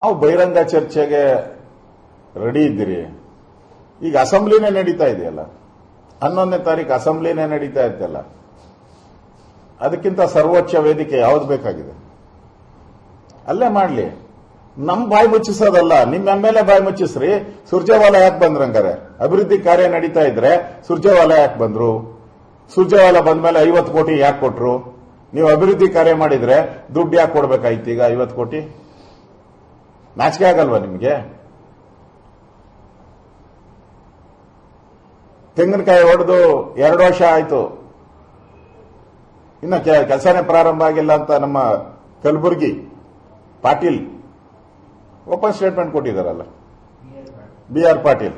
ನಾವು ಬಹಿರಂಗ ಚರ್ಚೆಗೆ ರೆಡಿ ಇದ್ದೀರಿ. ಈಗ ಅಸೆಂಬ್ಲಿನೇ ನಡೀತಾ ಇದೆಯಲ್ಲ, 11ನೇ ತಾರೀಕು ಅಸೆಂಬ್ಲಿನೇ ನಡೀತಾ ಇತ್ತಲ್ಲ, ಅದಕ್ಕಿಂತ ಸರ್ವೋಚ್ಚ ವೇದಿಕೆ ಯಾವ್ದು ಬೇಕಾಗಿದೆ? ಅಲ್ಲೇ ಮಾಡ್ಲಿ. ನಮ್ ಬಾಯಿ ಮುಚ್ಚಿಸೋದಲ್ಲ, ನಿಮ್ ಎಂಎಲ್ಎ ಬಾಯಿ ಮುಚ್ಚಿಸ್ರಿ. ಸುರ್ಜೇವಾಲಾ ಯಾಕೆ ಬಂದ್ರಂಗಾರೆ? ಅಭಿವೃದ್ಧಿ ಕಾರ್ಯ ನಡೀತಾ ಇದ್ರೆ ಸುರ್ಜೇವಾಲಾ ಯಾಕೆ ಬಂದ್ರು? ಸುರ್ಜೇವಾಲಾ ಬಂದ್ಮೇಲೆ 50 ಕೋಟಿ ಯಾಕೆ ಕೊಟ್ರು? ನೀವು ಅಭಿವೃದ್ಧಿ ಕಾರ್ಯ ಮಾಡಿದ್ರೆ ದುಡ್ಡು ಯಾಕೆ ಕೊಡ್ಬೇಕಾಯ್ತು ಈಗ 50 ಕೋಟಿ? ನಾಚಿಕೆ ಆಗಲ್ವಾ ನಿಮ್ಗೆ? ತೆಂಗಿನಕಾಯಿ ಹೊಡೆದು 2 ವರ್ಷ ಆಯ್ತು, ಇನ್ನ ಕೆಲಸನೇ ಪ್ರಾರಂಭ ಆಗಿಲ್ಲ ಅಂತ ನಮ್ಮ ಕಲಬುರ್ಗಿ ಪಾಟೀಲ್ ಓಪನ್ ಸ್ಟೇಟ್ಮೆಂಟ್ ಕೊಟ್ಟಿದ್ದಾರಲ್ಲ. BR Patil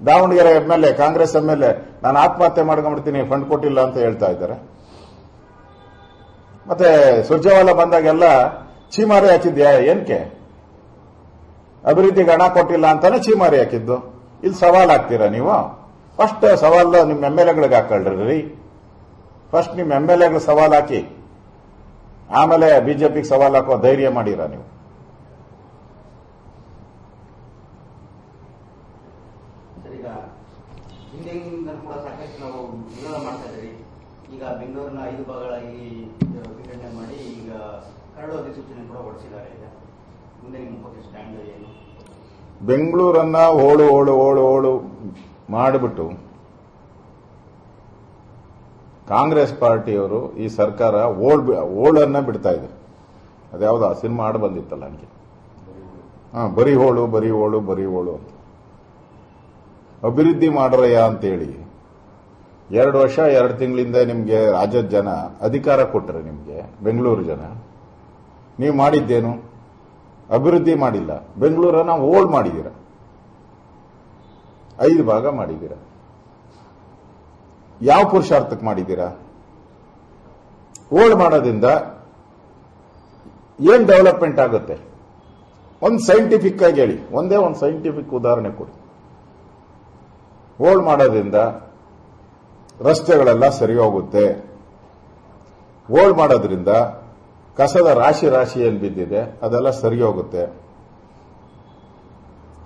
Davanagere MLA, Congress MLA, ನಾನು ಆತ್ಮಹತ್ಯೆ ಮಾಡ್ಕೊಂಡ್ಬಿಡ್ತೀನಿ ಫಂಡ್ ಕೊಟ್ಟಿಲ್ಲ ಅಂತ ಹೇಳ್ತಾ ಇದ್ದಾರೆ. ಮತ್ತೆ ಸುರ್ಜೇವಾಲಾ ಬಂದಾಗೆಲ್ಲ ಚೀಮಾರಿ ಹಾಕಿದ್ಯಾ ಏನಕ್ಕೆ? ಅಭಿವೃದ್ಧಿಗೆ ಹಣ ಕೊಟ್ಟಿಲ್ಲ ಅಂತಾನೆ ಚೀಮಾರಿ ಹಾಕಿದ್ದು. ಇಲ್ಲಿ ಸವಾಲ್ ಹಾಕ್ತೀರಾ ನೀವು? ಫಸ್ಟ್ ಸವಾಲ್ ನಿಮ್ಮ ಎಂಎಲ್ಎಗಳಿಗೆ ಹಾಕೊಳ್ರಿ. ಫಸ್ಟ್ ನಿಮ್ಮ ಎಂಎಲ್ಎಗಳಿಗೆ ಸವಾಲ್ ಹಾಕಿ, ಆಮೇಲೆ ಬಿಜೆಪಿಗೆ ಸವಾಲ್ ಹಾಕೋ ಧೈರ್ಯ ಮಾಡಿರ ನೀವು. ಕೂಡ ಸಾಕಷ್ಟು ನಾವು ವಿರೋಧ ಮಾಡ್ತಾ ಇದ್ದೀವಿ. ಈಗ ಬೆಂಗಳೂರಿನ 5 ಭಾಗಗಳಾಗಿ ವಿಂಗಡಣೆ ಮಾಡಿ ಈಗ ಕರಡು ಅಧಿಸೂಚನೆ ಕೂಡ ಹೊರಡಿಸಿದ್ದಾರೆ. ಈಗ ಮುಂದೆ ನಿಮ್ಮ ಪಕ್ಷ ಸ್ಟ್ಯಾಂಡ್ ಏನು? ಬೆಂಗಳೂರನ್ನ ಓಳು ಓಳು ಓಳು ಓಳು ಮಾಡಿಬಿಟ್ಟು ಕಾಂಗ್ರೆಸ್ ಪಾರ್ಟಿಯವರು ಈ ಸರ್ಕಾರ ಓಳನ್ನ ಬಿಡ್ತಾ ಇದೆ. ಅದ್ಯಾವ್ದು ಆ ಸಿನಿಮಾ ಹಾಡು ಬಂದಿತ್ತಲ್ಲ ಹಂಗೆ, ಬರೀ ಓಳು ಬರೀ ಓಳು ಬರೀ ಓಳು ಅಂತ. ಅಭಿವೃದ್ಧಿ ಮಾಡ್ರಯ್ಯ ಅಂತೇಳಿ 2 ವರ್ಷ 2 ತಿಂಗಳಿಂದ ನಿಮ್ಗೆ ರಾಜ್ಯದ ಜನ ಅಧಿಕಾರ ಕೊಟ್ಟರೆ, ನಿಮ್ಗೆ ಬೆಂಗಳೂರು ಜನ, ನೀವು ಮಾಡಿದ್ದೇನು? ಅಭಿವೃದ್ಧಿ ಮಾಡಿಲ್ಲ. ಬೆಂಗಳೂರನ್ನ ಓಲ್ಡ್ ಮಾಡಿದ್ದೀರ, 5 ಭಾಗ ಮಾಡಿದ್ದೀರ. ಯಾವ ಪುರುಷಾರ್ಥಕ್ಕೆ ಮಾಡಿದ್ದೀರಾ? ಓಲ್ಡ್ ಮಾಡೋದ್ರಿಂದ ಏನ್ ಡೆವಲಪ್ಮೆಂಟ್ ಆಗುತ್ತೆ? ಒಂದು ಸೈಂಟಿಫಿಕ್ ಆಗಿ ಹೇಳಿ, ಒಂದೇ ಒಂದು ಸೈಂಟಿಫಿಕ್ ಉದಾಹರಣೆ ಕೊಡಿ. ಓಲ್ಡ್ ಮಾಡೋದ್ರಿಂದ ರಸ್ತೆಗಳೆಲ್ಲ ಸರಿ ಹೋಗುತ್ತೆ. ಓಲ್ಡ್ ಮಾಡೋದ್ರಿಂದ ಕಸದ ರಾಶಿ ರಾಶಿ ಏನು ಬಿದ್ದಿದೆ ಅದೆಲ್ಲ ಸರಿ ಹೋಗುತ್ತೆ.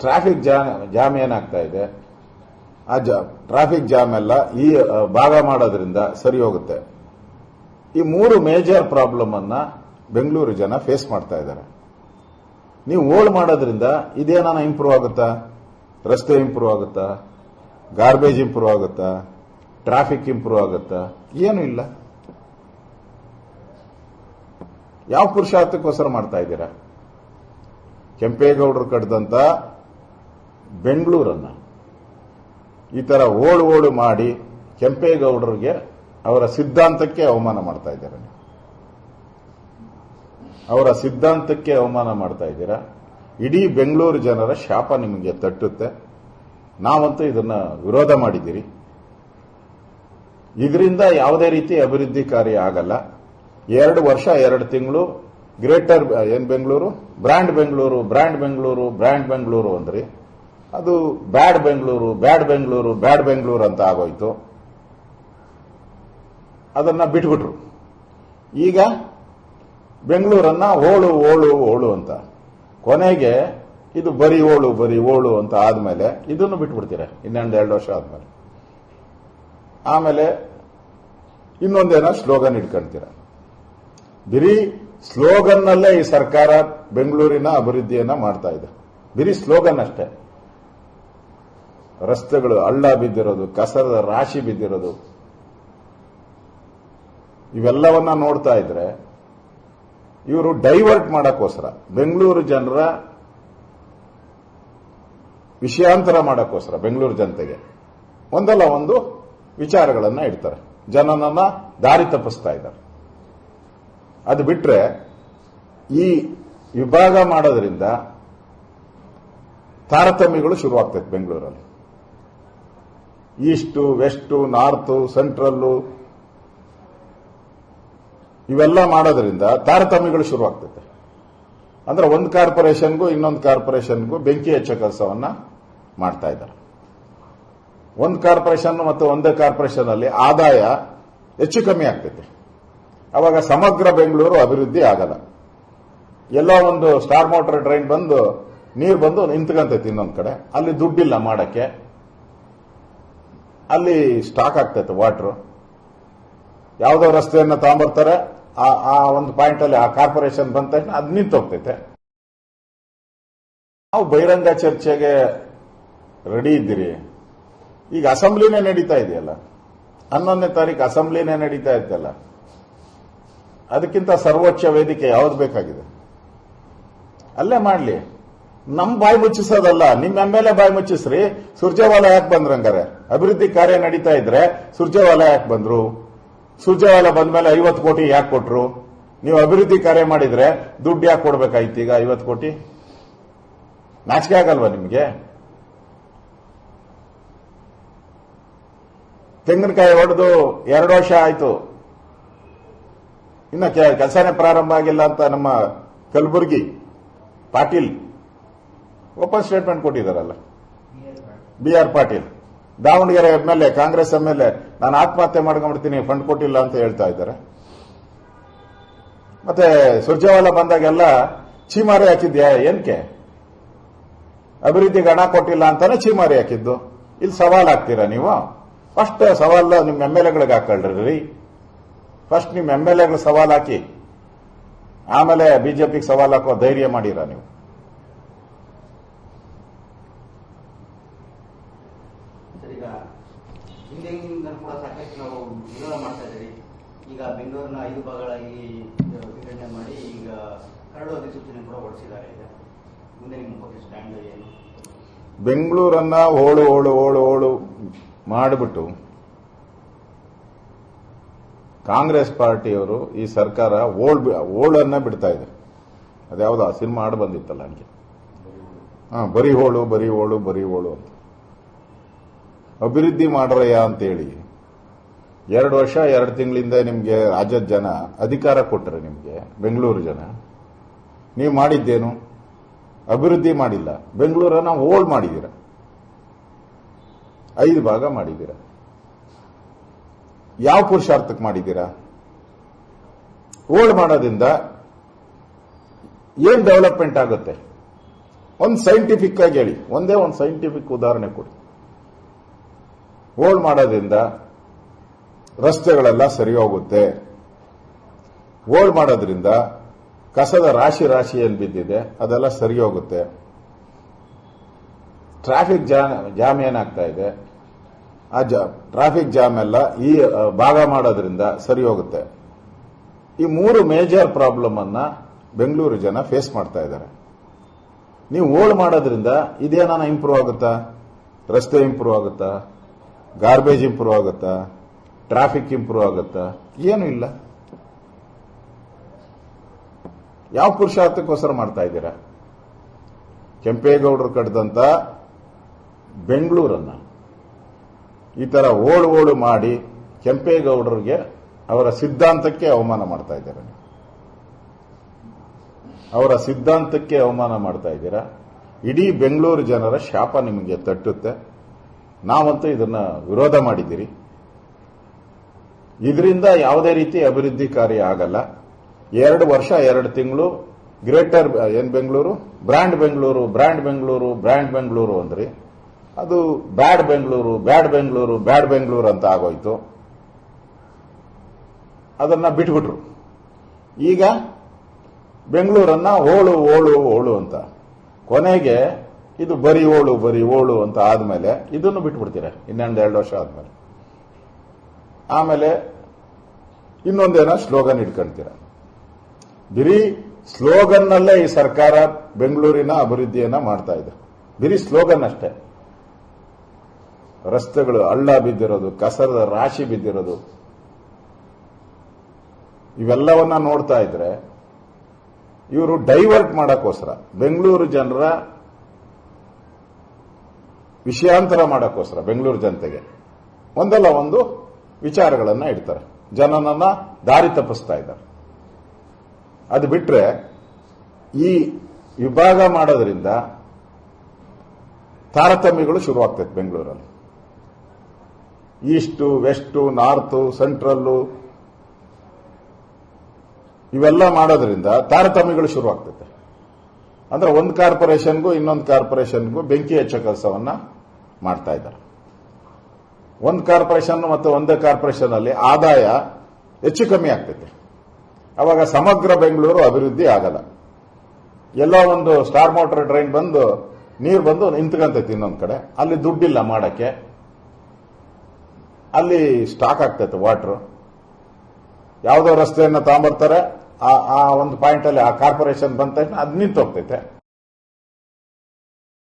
ಟ್ರಾಫಿಕ್ ಜಾಮ್ ಏನಾಗ್ತಾ ಇದೆ, ಆ ಟ್ರಾಫಿಕ್ ಜಾಮ್ ಎಲ್ಲ ಈ ಭಾಗ ಮಾಡೋದ್ರಿಂದ ಸರಿ ಹೋಗುತ್ತೆ. ಈ 3 ಮೇಜರ್ ಪ್ರಾಬ್ಲಮ್ ಅನ್ನ ಬೆಂಗಳೂರು ಜನ ಫೇಸ್ ಮಾಡ್ತಾ ಇದ್ದಾರೆ. ನೀವು ಓಲ್ಡ್ ಮಾಡೋದ್ರಿಂದ ಇದೇನ ಇಂಪ್ರೂವ್ ಆಗುತ್ತಾ? ರಸ್ತೆ ಇಂಪ್ರೂವ್ ಆಗುತ್ತಾ? ಗಾರ್ಬೇಜ್ ಇಂಪ್ರೂವ್ ಆಗುತ್ತಾ? ಟ್ರಾಫಿಕ್ ಇಂಪ್ರೂವ್ ಆಗುತ್ತಾ? ಏನೂ ಇಲ್ಲ. ಯಾವ ಪುರುಷಾರ್ಥಕ್ಕೋಸ್ಕರ ಮಾಡ್ತಾ ಇದ್ದೀರಾ? ಕೆಂಪೇಗೌಡರು ಕಟ್ಟಿದಂತ ಬೆಂಗಳೂರನ್ನ ಈ ತರ ಓಳು ಮಾಡಿ ಕೆಂಪೇಗೌಡರಿಗೆ ಅವರ ಸಿದ್ಧಾಂತಕ್ಕೆ ಅವಮಾನ ಮಾಡ್ತಾ ಇದ್ದೀರಾ. ಅವರ ಸಿದ್ಧಾಂತಕ್ಕೆ ಅವಮಾನ ಮಾಡ್ತಾ ಇದ್ದೀರಾ. ಇಡೀ ಬೆಂಗಳೂರು ಜನರ ಶಾಪ ನಿಮಗೆ ತಟ್ಟುತ್ತೆ. ನಾವಂತೂ ಇದನ್ನ ವಿರೋಧ ಮಾಡಿದ್ದೀರಿ. ಇದರಿಂದ ಯಾವುದೇ ರೀತಿ ಅಭಿವೃದ್ಧಿ ಕಾರ್ಯ ಆಗಲ್ಲ. 2 ವರ್ಷ 2 ತಿಂಗಳು greater Bengaluru, brand Bengaluru, brand Bengaluru, brand Bengaluru ಅಂದ್ರಿ. ಅದು ಬ್ಯಾಡ್ ಬೆಂಗಳೂರು, ಬ್ಯಾಡ್ ಬೆಂಗಳೂರು, ಬ್ಯಾಡ್ ಬೆಂಗಳೂರು ಅಂತ ಆಗೋಯ್ತು. ಅದನ್ನ ಬಿಟ್ಬಿಟ್ರು. ಈಗ ಬೆಂಗಳೂರನ್ನ ಓಳು ಓಳು ಓಳು ಅಂತ, ಕೊನೆಗೆ ಇದು ಬರೀ ಓಳು ಅಂತ ಆದ್ಮೇಲೆ ಇದನ್ನು ಬಿಟ್ಬಿಡ್ತೀರ. 2 ವರ್ಷ ಆದ್ಮೇಲೆ ಆಮೇಲೆ ಇನ್ನೊಂದೇನೋ ಸ್ಲೋಗನ್ ಇಟ್ಕೊಳ್ತೀರ. ಬರೀ ಸ್ಲೋಗನ್ನಲ್ಲೇ ಈ ಸರ್ಕಾರ ಬೆಂಗಳೂರಿನ ಅಭಿವೃದ್ಧಿಯನ್ನ ಮಾಡ್ತಾ ಇದೆ. ಬರೀ ಸ್ಲೋಗನ್ ಅಷ್ಟೇ. ರಸ್ತೆಗಳು ಹಳ್ಳ ಬಿದ್ದಿರೋದು, ಕಸದ ರಾಶಿ ಬಿದ್ದಿರೋದು, ಇವೆಲ್ಲವನ್ನ ನೋಡ್ತಾ ಇದ್ರೆ ಇವರು ಡೈವರ್ಟ್ ಮಾಡಕ್ಕೋಸ್ಕರ, ಬೆಂಗಳೂರು ಜನರ ವಿಷಯಾಂತರ ಮಾಡಕ್ಕೋಸ್ಕರ ಬೆಂಗಳೂರು ಜನತೆಗೆ ಒಂದಲ್ಲ ಒಂದು ವಿಚಾರಗಳನ್ನ ಇಡ್ತಾರೆ. ಜನನನ್ನ ದಾರಿ ತಪ್ಪಿಸ್ತಾ ಇದ್ದಾರೆ. ಅದು ಬಿಟ್ರೆ ಈ ವಿಭಾಗ ಮಾಡೋದ್ರಿಂದ ತಾರತಮ್ಯಗಳು ಶುರುವಾಗ್ತದೆ ಬೆಂಗಳೂರಲ್ಲಿ. ಈಸ್ಟು, ವೆಸ್ಟು, ನಾರ್ತು, ಸೆಂಟ್ರಲ್ಲು ಇವೆಲ್ಲ ಮಾಡೋದ್ರಿಂದ ತಾರತಮ್ಯಗಳು ಶುರುವಾಗ್ತದೆ. ಅಂದ್ರೆ ಒಂದು ಕಾರ್ಪೊರೇಷನ್ಗೂ ಇನ್ನೊಂದು ಕಾರ್ಪೊರೇಷನ್ಗೂ ಬೆಂಕಿ ಹಚ್ಚೋ ಕೆಲಸವನ್ನ ಮಾಡ್ತಾ ಇದ್ದಾರೆ. ಒಂದು ಕಾರ್ಪೊರೇಷನ್ ಮತ್ತು ಒಂದೇ ಕಾರ್ಪೊರೇಷನ್ ಅಲ್ಲಿ ಆದಾಯ ಹೆಚ್ಚು ಕಮ್ಮಿ ಆಗ್ತೈತೆ. ಅವಾಗ ಸಮಗ್ರ ಬೆಂಗಳೂರು ಅಭಿವೃದ್ಧಿ ಆಗಲ್ಲ. ಎಲ್ಲೋ ಒಂದು ಸ್ಟಾರ್ ಮೋಟರ್ ಡ್ರೈನ್ ಬಂದು ನೀರು ಬಂದು ನಿಂತ್ಕೊಂತೈತಿ ಇನ್ನೊಂದ್ ಕಡೆ, ಅಲ್ಲಿ ದುಡ್ಡಿಲ್ಲ ಮಾಡಕ್ಕೆ, ಅಲ್ಲಿ ಸ್ಟಾಕ್ ಆಗ್ತೈತೆ ವಾಟರ್. ಯಾವುದೋ ರಸ್ತೆಯನ್ನ ತಗೊಂಡ್ಬರ್ತಾರೆ, ಆ ಒಂದು ಪಾಯಿಂಟ್ ಅಲ್ಲಿ ಆ ಕಾರ್ಪೊರೇಷನ್ ಬಂದ ತಕ್ಷಣ ಅದು ನಿಂತು ಹೋಗ್ತೈತೆ. ನಾವು ಬಹಿರಂಗ ಚರ್ಚೆಗೆ ರೆಡಿ ಇದ್ದೀರಿ. ಈಗ ಅಸೆಂಬ್ಲಿನೇ ನಡೀತಾ ಇದೆಯಲ್ಲ, 11ನೇ ತಾರೀಕು ಅಸೆಂಬ್ಲಿನೇ ನಡೀತಾ ಇತ್ತಲ್ಲ, ಅದಕ್ಕಿಂತ ಸರ್ವೋಚ್ಚ ವೇದಿಕೆ ಯಾವ್ದು ಬೇಕಾಗಿದೆ? ಅಲ್ಲೇ ಮಾಡ್ಲಿ. ನಮ್ ಬಾಯಿ ಮುಚ್ಚಿಸೋದಲ್ಲ, ನಿಮ್ ಎಮ್ಮೆಲ್ಲೆ ಬಾಯಿ ಮುಚ್ಚಿಸ್ರಿ. ಸುರ್ಜೇವಾಲಾ ಯಾಕೆ ಬಂದ್ರಂಗಾರೆ? ಅಭಿವೃದ್ಧಿ ಕಾರ್ಯ ನಡೀತಾ ಇದ್ರೆ ಸುರ್ಜೇವಾಲಾ ಯಾಕೆ ಬಂದ್ರು? ಸುರ್ಜೇವಾಲಾ ಬಂದ್ಮೇಲೆ 50 ಕೋಟಿ ಯಾಕೆ ಕೊಟ್ರು? ನೀವು ಅಭಿವೃದ್ಧಿ ಕಾರ್ಯ ಮಾಡಿದ್ರೆ ದುಡ್ಡು ಯಾಕೆ ಕೊಡ್ಬೇಕಾಯ್ತು ಈಗ 50 ಕೋಟಿ? ನಾಚಿಕೆ ಆಗಲ್ವಾ ನಿಮ್ಗೆ? ತೆಂಗಿನಕಾಯಿ ಹೊಡೆದು 2 ವರ್ಷ ಆಯ್ತು, ಇನ್ನ ಕೆಲಸನೇ ಪ್ರಾರಂಭ ಆಗಿಲ್ಲ ಅಂತ ನಮ್ಮ ಕಲಬುರಗಿ ಪಾಟೀಲ್ ಓಪನ್ ಸ್ಟೇಟ್ಮೆಂಟ್ ಕೊಟ್ಟಿದ್ದಾರಲ್ಲ. BR Patil Davanagere MLA, Congress MLA, ನಾನು ಆತ್ಮಹತ್ಯೆ ಮಾಡ್ಕೊಂಡ್ಬಿಡ್ತೀನಿ ಫಂಡ್ ಕೊಟ್ಟಿಲ್ಲ ಅಂತ ಹೇಳ್ತಾ ಇದ್ದಾರೆ. ಮತ್ತೆ ಸುರ್ಜೇವಾಲಾ ಬಂದಾಗೆಲ್ಲ ಚೀಮಾರಿ ಹಾಕಿದ್ಯಾ? ಏನಕ್ಕೆ? ಅಭಿವೃದ್ಧಿಗೆ ಹಣ ಕೊಟ್ಟಿಲ್ಲ ಅಂತಾನೆ ಚೀಮಾರಿ ಹಾಕಿದ್ದು. ಇಲ್ಲಿ ಸವಾಲ್ ಹಾಕ್ತೀರಾ ನೀವು? ಫಸ್ಟ್ ಸವಾಲ್ ನಿಮ್ಮ ಎಮ್ಎಲ್ಎಗಳಿಗೆ ಹಾಕೊಳ್ರಿ. ಫಸ್ಟ್ ನಿಮ್ಮ ಎಮ್ಎಲ್ಎಗಳು ಸವಾಲ್ ಹಾಕಿ, ಆಮೇಲೆ ಬಿಜೆಪಿಗೆ ಸವಾಲ್ ಹಾಕೋ ಧೈರ್ಯ ಮಾಡಿರ ನೀವು. ಈಗ ಹಿಂದೆಯಿಂದ ಕೂಡ ಸಾಕಷ್ಟು ನಾವು ವಿರೋಧ ಮಾಡ್ತಾ ಇದ್ದೀವಿ. ಈಗ ಬೆಂಗಳೂರಿನ 5 ಭಾಗಗಳಾಗಿ ವಿಂಗಡಣೆ ಮಾಡಿ ಈಗ ಕರಡು ಅಧಿಸೂಚನೆ ಕೂಡ ಹೊರಡಿಸಿದ್ದಾರೆ. ಈಗ ಮುಂದೆ ನಿಮ್ಮ ಪಕ್ಷ ಸ್ಟ್ಯಾಂಡ್ ಏನು? ಬೆಂಗಳೂರನ್ನ ಓಳು ಓಳು ಓಳು ಓಳು ಮಾಡಿಬಿಟ್ಟು ಕಾಂಗ್ರೆಸ್ ಪಾರ್ಟಿಯವರು ಈ ಸರ್ಕಾರ ಓಳನ್ನ ಬಿಡ್ತಾ ಇದೆ. ಅದ್ಯಾವುದೋ ಆ ಸಿನಿಮಾ ಹಾಡು ಬಂದಿತ್ತಲ್ಲ ಹಂಗೆ, ಬರೀ ಹೋಳು ಬರೀ ಓಳು ಬರೀ ಓಳು ಅಂತ. ಅಭಿವೃದ್ಧಿ ಮಾಡ್ರಯ್ಯ ಅಂತೇಳಿ 2 ವರ್ಷ 2 ತಿಂಗಳಿಂದ ನಿಮ್ಗೆ ರಾಜ್ಯದ ಜನ ಅಧಿಕಾರ ಕೊಟ್ಟರೆ, ನಿಮ್ಗೆ ಬೆಂಗಳೂರು ಜನ, ನೀವು ಮಾಡಿದ್ದೇನು? ಅಭಿವೃದ್ಧಿ ಮಾಡಿಲ್ಲ. ಬೆಂಗಳೂರನ್ನ ಓಲ್ಡ್ ಮಾಡಿದ್ದೀರ, 5 ಭಾಗ ಮಾಡಿದ್ದೀರ. ಯಾವ ಪುರುಷಾರ್ಥಕ್ಕೆ ಮಾಡಿದ್ದೀರಾ? ಓಲ್ಡ್ ಮಾಡೋದ್ರಿಂದ ಏನ್ ಡೆವಲಪ್ಮೆಂಟ್ ಆಗುತ್ತೆ? ಒಂದು ಸೈಂಟಿಫಿಕ್ ಆಗಿ ಹೇಳಿ, ಒಂದೇ ಒಂದು ಸೈಂಟಿಫಿಕ್ ಉದಾಹರಣೆ ಕೊಡಿ. ಓಲ್ಡ್ ಮಾಡೋದ್ರಿಂದ ರಸ್ತೆಗಳೆಲ್ಲ ಸರಿ ಹೋಗುತ್ತೆ. ಓಲ್ಡ್ ಮಾಡೋದ್ರಿಂದ ಕಸದ ರಾಶಿ ಏನ್ ಬಿದ್ದಿದೆ ಅದೆಲ್ಲ ಸರಿ ಹೋಗುತ್ತೆ. ಟ್ರಾಫಿಕ್ ಜಾಮ್ ಏನಾಗ್ತಾ ಇದೆ, ಆ ಟ್ರಾಫಿಕ್ ಜಾಮ್ ಎಲ್ಲ ಈ ಭಾಗ ಮಾಡೋದ್ರಿಂದ ಸರಿ ಹೋಗುತ್ತೆ. ಈ 3 ಮೇಜರ್ ಪ್ರಾಬ್ಲಮ್ ಅನ್ನ ಬೆಂಗಳೂರು ಜನ ಫೇಸ್ ಮಾಡ್ತಾ ಇದ್ದಾರೆ. ನೀವು ಓಲ್ಡ್ ಮಾಡೋದ್ರಿಂದ ಇದೇನ ಇಂಪ್ರೂವ್ ಆಗುತ್ತಾ? ರಸ್ತೆ ಇಂಪ್ರೂವ್ ಆಗುತ್ತಾ? ಗಾರ್ಬೇಜ್ ಇಂಪ್ರೂವ್ ಆಗುತ್ತಾ? ಟ್ರಾಫಿಕ್ ಇಂಪ್ರೂವ್ ಆಗುತ್ತಾ? ಏನೂ ಇಲ್ಲ. ಯಾವ ಪುರುಷಾರ್ಥಕ್ಕೋಸ್ಕರ ಮಾಡ್ತಾ ಇದ್ದೀರಾ? ಕೆಂಪೇಗೌಡರು ಕಟ್ಟಿದಂತ ಬೆಂಗಳೂರನ್ನ ಈ ತರ ಓಳು ಮಾಡಿ ಕೆಂಪೇಗೌಡರಿಗೆ ಅವರ ಸಿದ್ಧಾಂತಕ್ಕೆ ಅವಮಾನ ಮಾಡ್ತಾ ಇದ್ದಾರೆ. ಅವರ ಸಿದ್ಧಾಂತಕ್ಕೆ ಅವಮಾನ ಮಾಡ್ತಾ ಇದ್ದೀರಾ. ಇಡೀ ಬೆಂಗಳೂರು ಜನರ ಶಾಪ ನಿಮಗೆ ತಟ್ಟುತ್ತೆ. ನಾವಂತೂ ಇದನ್ನ ವಿರೋಧ ಮಾಡಿದ್ದೀರಿ. ಇದರಿಂದ ಯಾವುದೇ ರೀತಿ ಅಭಿವೃದ್ಧಿ ಕಾರ್ಯ ಆಗಲ್ಲ. 2 ವರ್ಷ 2 ತಿಂಗಳು ಗ್ರೇಟರ್ ಬೆಂಗಳೂರು, ಬ್ರ್ಯಾಂಡ್ ಬೆಂಗಳೂರು ಅಂದ್ರಿ. ಅದು ಬ್ಯಾಡ್ ಬೆಂಗಳೂರು ಅಂತ ಆಗೋಯ್ತು. ಅದನ್ನ ಬಿಟ್ಬಿಟ್ರು. ಈಗ ಬೆಂಗಳೂರನ್ನ ಓಳು ಅಂತ, ಕೊನೆಗೆ ಇದು ಬರೀ ಓಳು ಅಂತ ಆದ್ಮೇಲೆ ಇದನ್ನು ಬಿಟ್ಬಿಡ್ತೀರ ಇನ್ನೊಂದು 2 ವರ್ಷ ಆದ್ಮೇಲೆ. ಆಮೇಲೆ ಇನ್ನೊಂದೇನೋ ಸ್ಲೋಗನ್ ಇಟ್ಕೊಳ್ತೀರ. ಬರೀ ಸ್ಲೋಗನ್ನಲ್ಲೇ ಈ ಸರ್ಕಾರ ಬೆಂಗಳೂರಿನ ಅಭಿವೃದ್ಧಿಯನ್ನ ಮಾಡ್ತಾ ಇದೆ. ಬರೀ ಸ್ಲೋಗನ್ ಅಷ್ಟೇ. ರಸ್ತೆಗಳು ಹಳ್ಳ ಬಿದ್ದಿರೋದು, ಕಸದ ರಾಶಿ ಬಿದ್ದಿರೋದು, ಇವೆಲ್ಲವನ್ನ ನೋಡ್ತಾ ಇದ್ರೆ ಇವರು ಡೈವರ್ಟ್ ಮಾಡಕ್ಕೋಸ್ಕರ, ಬೆಂಗಳೂರು ಜನರ ವಿಷಯಾಂತರ ಮಾಡಕ್ಕೋಸ್ಕರ ಬೆಂಗಳೂರು ಜನತೆಗೆ ಒಂದಲ್ಲ ಒಂದು ವಿಚಾರಗಳನ್ನ ಇಡ್ತಾರೆ, ಜನನನ್ನ ದಾರಿ ತಪ್ಪಿಸ್ತಾ ಇದ್ದಾರೆ. ಅದು ಬಿಟ್ರೆ ಈ ವಿಭಾಗ ಮಾಡೋದ್ರಿಂದ ತಾರತಮ್ಯಗಳು ಶುರುವಾಗ್ತೈತೆ ಬೆಂಗಳೂರಲ್ಲಿ. ಈಸ್ಟು, ವೆಸ್ಟು, ನಾರ್ತು, ಸೆಂಟ್ರಲ್ಲು ಇವೆಲ್ಲ ಮಾಡೋದ್ರಿಂದ ತಾರತಮ್ಯಗಳು ಶುರುವಾಗ್ತದೆ. ಅಂದ್ರೆ ಒಂದು ಕಾರ್ಪೊರೇಷನ್ಗೂ ಇನ್ನೊಂದು ಕಾರ್ಪೊರೇಷನ್ಗೂ ಬೆಂಕಿ ಹಚ್ಚೋ ಕೆಲಸವನ್ನ ಮಾಡ್ತಾ ಇದ್ದಾರೆ. ಒಂದು ಕಾರ್ಪೊರೇಷನ್ ಮತ್ತು ಒಂದೇ ಕಾರ್ಪೊರೇಷನ್ ಅಲ್ಲಿ ಆದಾಯ ಹೆಚ್ಚು ಕಮ್ಮಿ ಆಗ್ತೈತೆ. ಅವಾಗ ಸಮಗ್ರ ಬೆಂಗಳೂರು ಅಭಿವೃದ್ಧಿ ಆಗಲ್ಲ. ಎಲ್ಲೋ ಒಂದು ಸ್ಟಾರ್ ಮೋಟರ್ ಡ್ರೈನ್ ಬಂದು ನೀರು ಬಂದು ನಿಂತ್ಕೊಂತೈತಿ ಇನ್ನೊಂದು ಕಡೆ, ಅಲ್ಲಿ ದುಡ್ಡಿಲ್ಲ ಮಾಡಕ್ಕೆ, ಅಲ್ಲಿ ಸ್ಟಾಕ್ ಆಗ್ತೈತೆ ವಾಟರ್. ಯಾವುದೋ ರಸ್ತೆಯನ್ನ ತಗೊಂಬರ್ತಾರೆ, ಆ ಒಂದು ಪಾಯಿಂಟ್ ಅಲ್ಲಿ ಆ ಕಾರ್ಪೊರೇಷನ್ ಬಂದ ತಕ್ಷಣ ಅದು ನಿಂತು ಹೋಗ್ತೈತೆ.